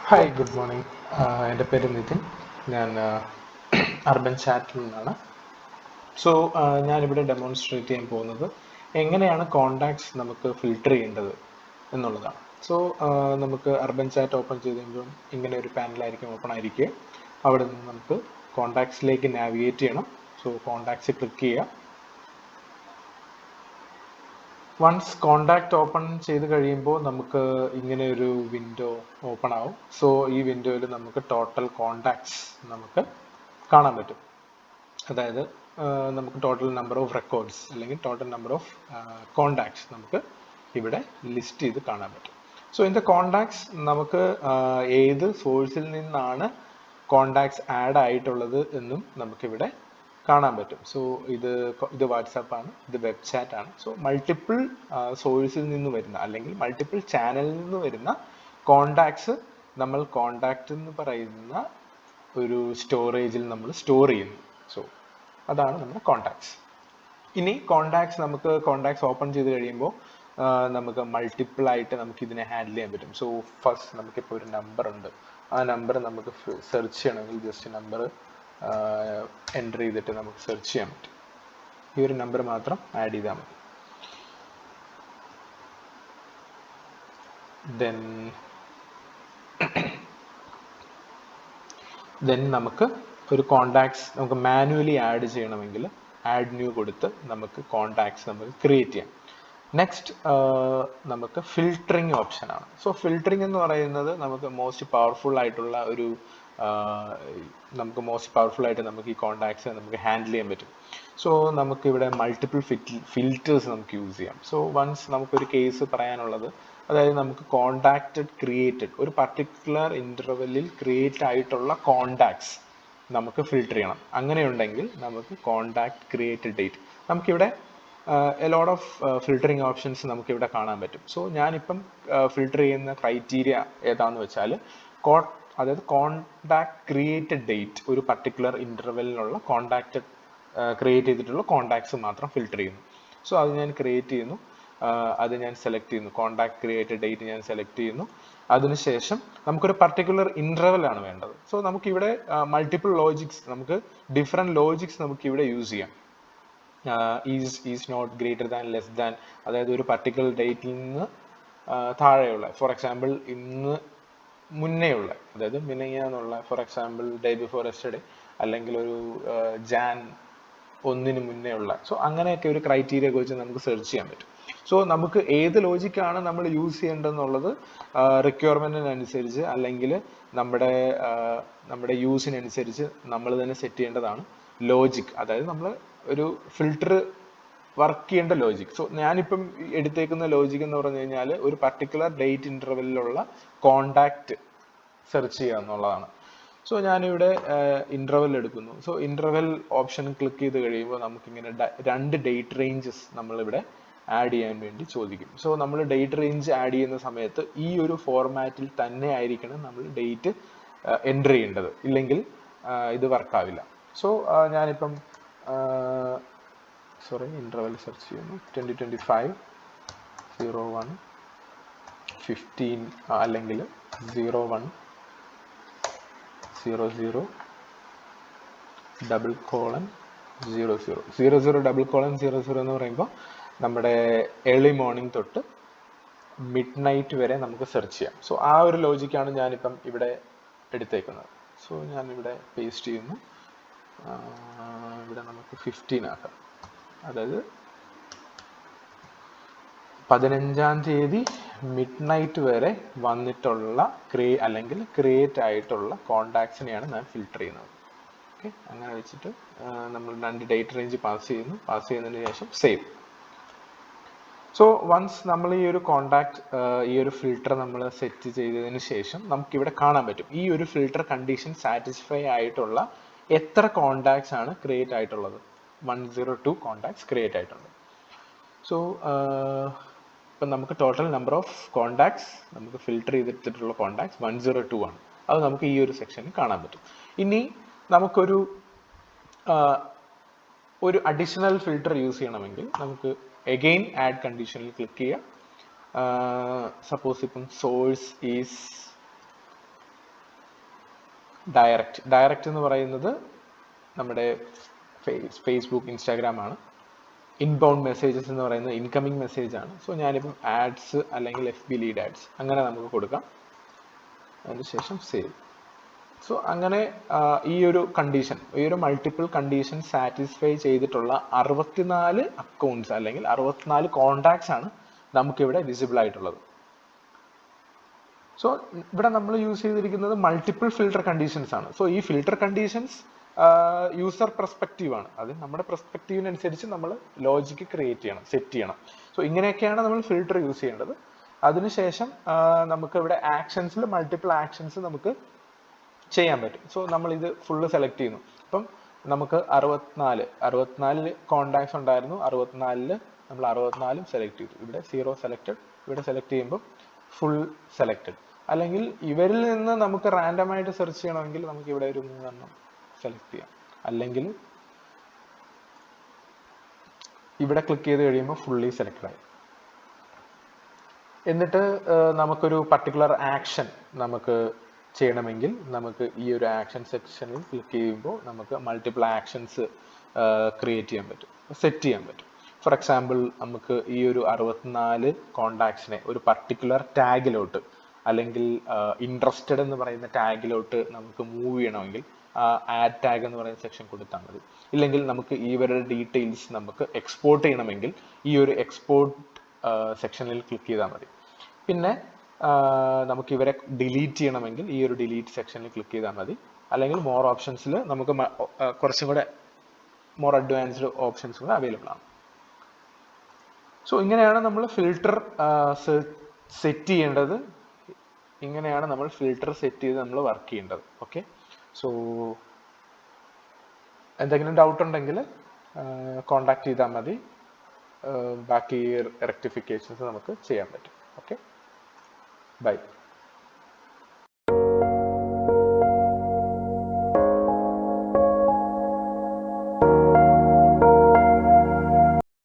Hi, good morning. എൻ്റെ പേര് നിതിൻ. ഞാൻ അർബൻ ചാറ്റിൽ നിന്നാണ്. സോ ഞാനിവിടെ ഡെമോൺസ്ട്രേറ്റ് ചെയ്യാൻ പോകുന്നത് എങ്ങനെയാണ് കോണ്ടാക്ട്സ് നമുക്ക് ഫിൽട്ടർ ചെയ്യേണ്ടത് എന്നുള്ളതാണ്. സോ നമുക്ക് അർബൻ ചാറ്റ് ഓപ്പൺ ചെയ്ത് കഴിയുമ്പോൾ ഇങ്ങനെ ഒരു പാനലായിരിക്കും ഓപ്പൺ ആയിരിക്കുക. അവിടെ നിന്ന് നമുക്ക് കോണ്ടാക്ട്സിലേക്ക് നാവിഗേറ്റ് ചെയ്യണം. സോ കോണ്ടാക്ട്സ് ക്ലിക്ക് ചെയ്യുക. വൺസ് കോണ്ടാക്ട് ഓപ്പൺ ചെയ്ത് കഴിയുമ്പോൾ നമുക്ക് ഇങ്ങനെ ഒരു വിൻഡോ ഓപ്പൺ ആവും. സോ ഈ വിൻഡോയിൽ നമുക്ക് ടോട്ടൽ കോണ്ടാക്ട്സ് നമുക്ക് കാണാൻ പറ്റും. അതായത് നമുക്ക് ടോട്ടൽ നമ്പർ ഓഫ് റെക്കോർഡ്സ് അല്ലെങ്കിൽ ടോട്ടൽ നമ്പർ ഓഫ് കോണ്ടാക്ട്സ് നമുക്ക് ഇവിടെ ലിസ്റ്റ് ചെയ്ത് കാണാൻ പറ്റും. സോ ഇതിൻ്റെ കോണ്ടാക്ട്സ് നമുക്ക് ഏത് സോഴ്സിൽ നിന്നാണ് കോണ്ടാക്ട്സ് ആഡ് ആയിട്ടുള്ളത് എന്നും നമുക്കിവിടെ കാണാൻ പറ്റും. സോ ഇത് വാട്സാപ്പ് ആണ്, ഇത് വെബ് ചാറ്റ് ആണ്. സോ മൾട്ടിപ്പിൾ സോഴ്സിൽ നിന്ന് വരുന്ന അല്ലെങ്കിൽ മൾട്ടിപ്പിൾ ചാനലിൽ നിന്ന് വരുന്ന കോണ്ടാക്ട്സ് നമ്മൾ കോണ്ടാക്ട് എന്ന് പറയുന്ന ഒരു സ്റ്റോറേജിൽ നമ്മൾ സ്റ്റോർ ചെയ്യുന്നു. സോ അതാണ് നമ്മുടെ കോണ്ടാക്ട്സ്. ഇനി നമുക്ക് കോണ്ടാക്ട്സ് ഓപ്പൺ ചെയ്ത് കഴിയുമ്പോൾ നമുക്ക് മൾട്ടിപ്പിൾ ആയിട്ട് നമുക്ക് ഇതിനെ ഹാൻഡിൽ ചെയ്യാൻ പറ്റും. സോ ഫസ്റ്റ് നമുക്കിപ്പോൾ ഒരു നമ്പർ ഉണ്ട്. ആ നമ്പർ നമുക്ക് സെർച്ച് ചെയ്യണമെങ്കിൽ ജസ്റ്റ് നമ്പർ എൻ്റർ ചെയ്തിട്ട് നമുക്ക് സെർച്ച് ചെയ്യാൻ പറ്റും. ഈ ഒരു നമ്പർ മാത്രം ആഡ് ചെയ്താൽ മതി. ദെൻ നമുക്ക് ഒരു കോണ്ടാക്ട്സ് നമുക്ക് മാനുവലി ആഡ് ചെയ്യണമെങ്കിൽ ആഡ് ന്യൂ കൊടുത്ത് നമുക്ക് കോണ്ടാക്ട്സ് നമുക്ക് ക്രിയേറ്റ് ചെയ്യാം. നെക്സ്റ്റ് നമുക്ക് ഫിൽട്ടറിങ് ഓപ്ഷൻ ആണ്. സോ ഫിൽട്ടറിങ് എന്ന് പറയുന്നത് നമുക്ക് മോസ്റ്റ് പവർഫുൾ ആയിട്ടുള്ള ഒരു നമുക്ക് ഈ കോണ്ടാക്ട്സ് നമുക്ക് ഹാൻഡിൽ ചെയ്യാൻ പറ്റും. സോ നമുക്ക് ഇവിടെ മൾട്ടിപ്പിൾ ഫിൽറ്റേഴ്സ് നമുക്ക് യൂസ് ചെയ്യാം. സോ വൺസ് നമുക്കൊരു കേസ് പറയാനുള്ളത്, അതായത് നമുക്ക് കോണ്ടാക്റ്റഡ് ക്രിയേറ്റഡ് ഒരു പർട്ടിക്കുലർ ഇന്റർവെല്ലിൽ ക്രിയേറ്റ് ആയിട്ടുള്ള കോണ്ടാക്ട്സ് നമുക്ക് ഫിൽട്ടർ ചെയ്യണം. അങ്ങനെയുണ്ടെങ്കിൽ നമുക്ക് കോണ്ടാക്ട് ക്രിയേറ്റഡ് ഡേറ്റ് നമുക്കിവിടെ a lot of filtering options നമുക്കിവിടെ കാണാൻ പറ്റും. സോ ഞാനിപ്പം ഫിൽട്ടർ ചെയ്യുന്ന ക്രൈറ്റീരിയ ഏതാണെന്ന് വെച്ചാൽ അതായത് കോണ്ടാക്ട് ക്രിയേറ്റഡ് ഡേറ്റ് ഒരു പർട്ടിക്കുലർ ഇന്റർവെല്ലിനുള്ള കോണ്ടാക്റ്റഡ് ക്രിയേറ്റ് ചെയ്തിട്ടുള്ള കോണ്ടാക്ട്സ് മാത്രം ഫിൽട്ടർ ചെയ്യുന്നു. സോ അത് ഞാൻ ക്രിയേറ്റ് ചെയ്യുന്നു. അത് ഞാൻ സെലക്ട് ചെയ്യുന്നു. കോണ്ടാക്ട് ക്രിയേറ്റഡ് ഡേറ്റ് ഞാൻ സെലക്ട് ചെയ്യുന്നു. അതിനുശേഷം നമുക്കൊരു പർട്ടിക്കുലർ ഇന്റർവെൽ ആണ് വേണ്ടത്. സോ നമുക്കിവിടെ മൾട്ടിപ്പിൾ ലോജിക്സ് നമുക്ക് ഡിഫറെന്റ് ലോജിക്സ് നമുക്കിവിടെ യൂസ് ചെയ്യാം. Is not greater than less than, അതായത് ഒരു പർട്ടിക്കുലർ ഡേറ്റിൽ നിന്ന് താഴെയുള്ള, ഫോർ എക്സാമ്പിൾ ഇന്ന് മുന്നേ ഉള്ള, അതായത് മിനിങ്ങാന്നുള്ള, for example day before yesterday, അല്ലെങ്കിൽ ഒരു ജാൻ 1 മുന്നേ ഉള്ള. സോ അങ്ങനെയൊക്കെ ഒരു ക്രൈറ്റീരിയ വെച്ച് നമുക്ക് സെർച്ച് ചെയ്യാൻ പറ്റും. സോ നമുക്ക് ഏത് ലോജിക്കാണ് നമ്മൾ യൂസ് ചെയ്യേണ്ടതെന്നുള്ളത് റിക്വയർമെന്റിനനുസരിച്ച് അല്ലെങ്കിൽ നമ്മുടെ യൂസിനനുസരിച്ച് നമ്മൾ തന്നെ സെറ്റ് ചെയ്യേണ്ടതാണ് ലോജിക്. അതായത് നമ്മൾ ഒരു ഫിൽട്ടർ വർക്ക് ചെയ്യേണ്ട ലോജിക്. സോ ഞാനിപ്പം എടുത്തേക്കുന്ന ലോജിക് എന്ന് പറഞ്ഞു കഴിഞ്ഞാൽ ഒരു പർട്ടിക്കുലർ ഡേറ്റ് ഇന്റർവെല്ലിലുള്ള കോണ്ടാക്ട് സെർച്ച് ചെയ്യുക എന്നുള്ളതാണ്. സോ ഞാനിവിടെ ഇന്റർവെൽ എടുക്കുന്നു. സോ ഇന്റർവെൽ ഓപ്ഷൻ ക്ലിക്ക് ചെയ്ത് കഴിയുമ്പോൾ നമുക്കിങ്ങനെ 2 ഡേറ്റ് റേഞ്ചസ് നമ്മളിവിടെ ആഡ് ചെയ്യാൻ വേണ്ടി ചോദിക്കും. സോ നമ്മൾ ഡേറ്റ് റേഞ്ച് ആഡ് ചെയ്യുന്ന സമയത്ത് ഈ ഒരു ഫോർമാറ്റിൽ തന്നെ ആയിരിക്കണം നമ്മൾ ഡേറ്റ് എൻ്റർ ചെയ്യേണ്ടത്, ഇല്ലെങ്കിൽ ഇത് വർക്കാവില്ല. സോ ഞാനിപ്പം ഇന്റർവെൽ സെർച്ച് ചെയ്യുന്നു. 2025 01 15 അല്ലെങ്കിൽ 01 00 00 എന്ന് പറയുമ്പോൾ നമ്മുടെ ഏർലി മോർണിംഗ് തൊട്ട് മിഡ് നൈറ്റ് വരെ നമുക്ക് സെർച്ച് ചെയ്യാം. സോ ആ ഒരു ലോജിക്കാണ് ഞാനിപ്പം ഇവിടെ എടുത്തേക്കുന്നത്. സോ ഞാനിവിടെ പേസ്റ്റ് ചെയ്യുന്നു. ഇവിടെ നമുക്ക് 15 ആക്കാം. അതായത് 15-ാം തീയതി മിഡ് നൈറ്റ് വരെ വന്നിട്ടുള്ള അല്ലെങ്കിൽ ക്രിയേറ്റ് ആയിട്ടുള്ള കോണ്ടാക്ട്സിനെയാണ് ഞാൻ ഫിൽട്ടർ ചെയ്യുന്നത്. ഓക്കെ, അങ്ങനെ വെച്ചിട്ട് നമ്മൾ 2 ഡേറ്റ് റേഞ്ച് പാസ് ചെയ്യുന്നതിന് ശേഷം സേവ്. സോ വൺസ് നമ്മൾ ഈ ഒരു കോണ്ടാക്ട് ഈ ഒരു ഫിൽട്ടർ നമ്മൾ സെറ്റ് ചെയ്തതിന് ശേഷം നമുക്കിവിടെ കാണാൻ പറ്റും ഈ ഒരു ഫിൽട്ടർ കണ്ടീഷൻ സാറ്റിസ്ഫൈ ആയിട്ടുള്ള എത്ര കോണ്ടാക്ട്സ് ആണ് ക്രിയേറ്റ് ആയിട്ടുള്ളത്. 102 കോണ്ടാക്ട്സ് ക്രിയേറ്റ് ആയിട്ടുണ്ട്. സോ ഇപ്പം നമുക്ക് ടോട്ടൽ നമ്പർ ഓഫ് കോണ്ടാക്ട്സ് നമുക്ക് ഫിൽട്ടർ ചെയ്തിട്ടുള്ള കോണ്ടാക്ട്സ് 102 ആണ്. അത് നമുക്ക് ഈ ഒരു സെക്ഷനിൽ കാണാൻ പറ്റും. ഇനി നമുക്കൊരു അഡീഷണൽ ഫിൽട്ടർ യൂസ് ചെയ്യണമെങ്കിൽ നമുക്ക് അഗെയിൻ ആഡ് കണ്ടീഷനിൽ ക്ലിക്ക് ചെയ്യുക. സപ്പോസ് ഇപ്പം സോഴ്സ് ഈസ് ഡയറക്റ്റ് എന്ന് പറയുന്നത് നമ്മുടെ ഫേസ്ബുക്ക്, ഇൻസ്റ്റാഗ്രാം ആണ്. ഇൻബൗണ്ട് മെസ്സേജസ് എന്ന് പറയുന്നത് ഇൻകമിങ് മെസ്സേജ് ആണ്. സോ ഞാനിപ്പം ആഡ്സ് അല്ലെങ്കിൽ FB ലീഡ് ആഡ്സ് അങ്ങനെ നമുക്ക് കൊടുക്കാം. അതിനുശേഷം സേവ്. സോ അങ്ങനെ ഈ ഒരു മൾട്ടിപ്പിൾ കണ്ടീഷൻ സാറ്റിസ്ഫൈ ചെയ്തിട്ടുള്ള 64 അക്കൗണ്ട്സ് അല്ലെങ്കിൽ 64 കോണ്ടാക്ട്സ് ആണ് നമുക്കിവിടെ വിസിബിൾ ആയിട്ടുള്ളത്. സോ ഇവിടെ നമ്മൾ യൂസ് ചെയ്തിരിക്കുന്നത് മൾട്ടിപ്പിൾ ഫിൽട്ടർ കണ്ടീഷൻസ് ആണ്. സോ ഈ ഫിൽട്ടർ കണ്ടീഷൻസ് യൂസർ പെർസ്പെക്റ്റീവ് ആണ്. അത് നമ്മുടെ പെർസ്പെക്റ്റീവിനനുസരിച്ച് നമ്മൾ ലോജിക്ക് ക്രിയേറ്റ് ചെയ്യണം, സെറ്റ് ചെയ്യണം. സോ ഇങ്ങനെയൊക്കെയാണ് നമ്മൾ ഫിൽട്ടർ യൂസ് ചെയ്യേണ്ടത്. അതിനുശേഷം നമുക്ക് ഇവിടെ ആക്ഷൻസിൽ മൾട്ടിപ്പിൾ ആക്ഷൻസ് നമുക്ക് ചെയ്യാൻ പറ്റും. സോ നമ്മൾ ഇത് ഫുള്ള് സെലക്ട് ചെയ്യുന്നു. അപ്പം നമുക്ക് 64 കോണ്ടാക്ട്സ് ഉണ്ടായിരുന്നു. 64 നമ്മൾ 64 സെലക്ട് ചെയ്തു. ഇവിടെ 0 സെലക്റ്റഡ്, ഇവിടെ സെലക്ട് ചെയ്യുമ്പോൾ ഫുൾ സെലക്റ്റഡ്. അല്ലെങ്കിൽ ഇവരിൽ നിന്ന് നമുക്ക് റാൻഡം ആയിട്ട് സെർച്ച് ചെയ്യണമെങ്കിൽ നമുക്ക് ഇവിടെ ഒരു 3 സെലക്ട് ചെയ്യാം. അല്ലെങ്കിൽ ഇവിടെ ക്ലിക്ക് ചെയ്ത് കഴിയുമ്പോൾ ഫുള്ളി സെലക്റ്റഡ് ആയി. എന്നിട്ട് നമുക്കൊരു പർട്ടിക്കുലർ ആക്ഷൻ നമുക്ക് ചെയ്യണമെങ്കിൽ നമുക്ക് ഈ ഒരു ആക്ഷൻ സെക്ഷനിൽ ക്ലിക്ക് ചെയ്യുമ്പോൾ നമുക്ക് മൾട്ടിപ്പിൾ ആക്ഷൻസ് ക്രിയേറ്റ് ചെയ്യാൻ പറ്റും, സെറ്റ് ചെയ്യാൻ പറ്റും. ഫോർ എക്സാമ്പിൾ നമുക്ക് ഈ ഒരു 64 കോണ്ടാക്ട്സിനെ ഒരു പർട്ടിക്കുലർ ടാഗിലോട്ട് അല്ലെങ്കിൽ ഇൻട്രസ്റ്റഡ് എന്ന് പറയുന്ന ടാഗിലോട്ട് നമുക്ക് മൂവ് ചെയ്യണമെങ്കിൽ ആഡ് ടാഗ് എന്ന് പറയുന്ന സെക്ഷൻ കൊടുത്താൽ മതി. ഇല്ലെങ്കിൽ നമുക്ക് ഇവരുടെ ഡീറ്റെയിൽസ് നമുക്ക് എക്സ്പോർട്ട് ചെയ്യണമെങ്കിൽ ഈ ഒരു എക്സ്പോർട്ട് സെക്ഷനിൽ ക്ലിക്ക് ചെയ്താൽ മതി. പിന്നെ നമുക്ക് ഇവരെ ഡിലീറ്റ് ചെയ്യണമെങ്കിൽ ഈ ഒരു ഡിലീറ്റ് സെക്ഷനിൽ ക്ലിക്ക് ചെയ്താൽ മതി. അല്ലെങ്കിൽ മോർ ഓപ്ഷൻസിൽ നമുക്ക് കുറച്ചും കൂടെ മോർ അഡ്വാൻസ്ഡ് ഓപ്ഷൻസ് കൂടെ അവൈലബിൾ ആണ്. സോ ഇങ്ങനെയാണ് നമ്മൾ ഫിൽട്ടർ സെറ്റ് ചെയ്യേണ്ടത്. ഇങ്ങനെയാണ് നമ്മൾ ഫിൽട്ടർ സെറ്റ് ചെയ്ത് നമ്മൾ വർക്ക് ചെയ്യേണ്ടത്. ഓക്കെ, സോ എന്തെങ്കിലും ഡൗട്ട് ഉണ്ടെങ്കിൽ കോണ്ടാക്ട് ചെയ്താൽ മതി. ബാക്കി റെക്ടിഫിക്കേഷൻസ് നമുക്ക് ചെയ്യാൻ പറ്റും. Okay, by.